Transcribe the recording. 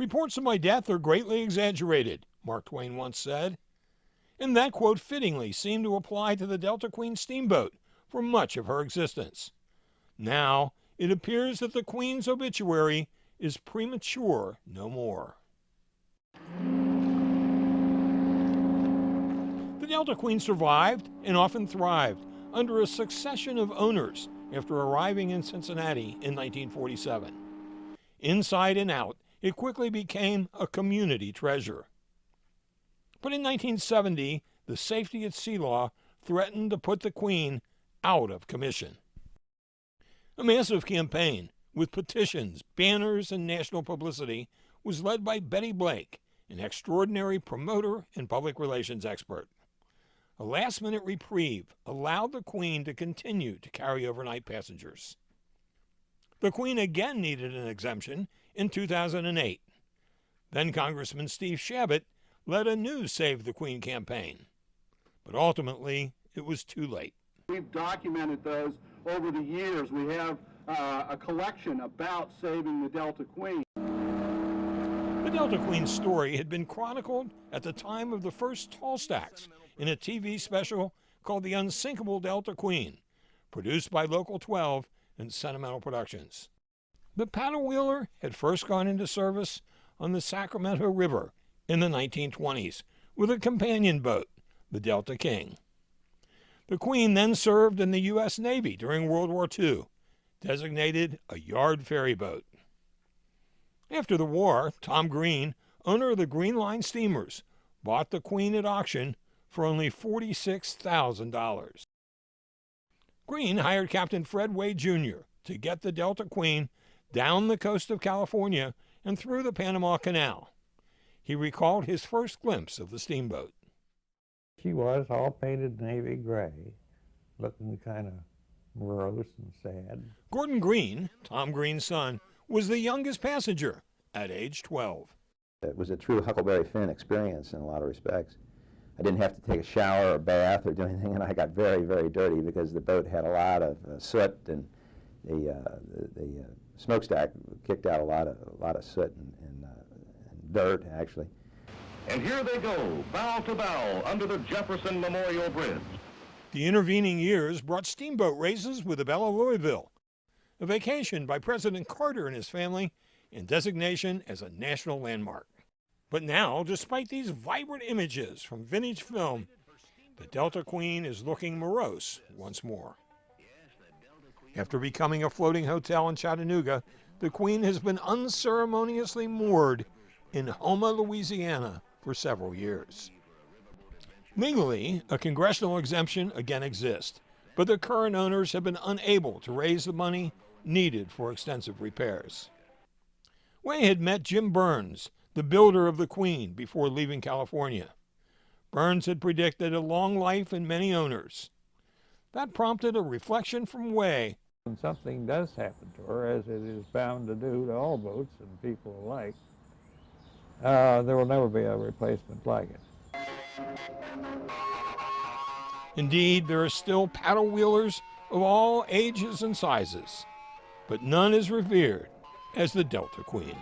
"Reports of my death are greatly exaggerated," Mark Twain once said. And that quote fittingly seemed to apply to the Delta Queen Steamboat for much of her existence. Now, it appears that the Queen's obituary is premature no more. The Delta Queen survived and often thrived under a succession of owners after arriving in Cincinnati in 1947. Inside and out, it quickly became a community treasure. But in 1970, the safety at sea law threatened to put the Queen out of commission. A massive campaign with petitions, banners, and national publicity was led by Betty Blake, an extraordinary promoter and public relations expert. A last-minute reprieve allowed the Queen to continue to carry overnight passengers. The Queen again needed an exemption in 2008. Then Congressman Steve Chabot led a new Save the Queen campaign. But ultimately, it was too late. We've documented those over the years. We have a collection about saving the Delta Queen. The Delta Queen's story had been chronicled at the time of the first tall stacks in a TV special called The Unsinkable Delta Queen, produced by Local 12 and Sentimental Productions. The paddle wheeler had first gone into service on the Sacramento River in the 1920s with a companion boat, the Delta King. The Queen then served in the U.S. Navy during World War II, designated a yard ferry boat. After the war, Tom Greene, owner of the Green Line steamers, bought the Queen at auction for only $46,000. Greene hired Captain Fred Wade Jr. to get the Delta Queen down the coast of California and through the Panama Canal. He recalled his first glimpse of the steamboat. She was all painted navy gray, looking kind of morose and sad. Gordon Greene, Tom Greene's son, was the youngest passenger at age 12. It was a true Huckleberry Finn experience in a lot of respects. I didn't have to take a shower or bath or do anything, and I got very, very dirty because the boat had a lot of soot, and the smokestack kicked out a lot of soot and dirt, actually. And here they go, bow to bow, under the Jefferson Memorial Bridge. The intervening years brought steamboat races with the Belle of Louisville, a vacation by President Carter and his family, and designation as a national landmark. But now, despite these vibrant images from vintage film, the Delta Queen is looking morose once more. After becoming a floating hotel in Chattanooga, the Queen has been unceremoniously moored in Houma, Louisiana for several years. Legally, a congressional exemption again exists, but the current owners have been unable to raise the money needed for extensive repairs. Way had met Jim Burns, the builder of the Queen, before leaving California. Burns had predicted a long life and many owners. That prompted a reflection from Way. When something does happen to her, as it is bound to do to all boats and people alike, there will never be a replacement like it. Indeed, there are still paddle wheelers of all ages and sizes, but none as revered as the Delta Queen.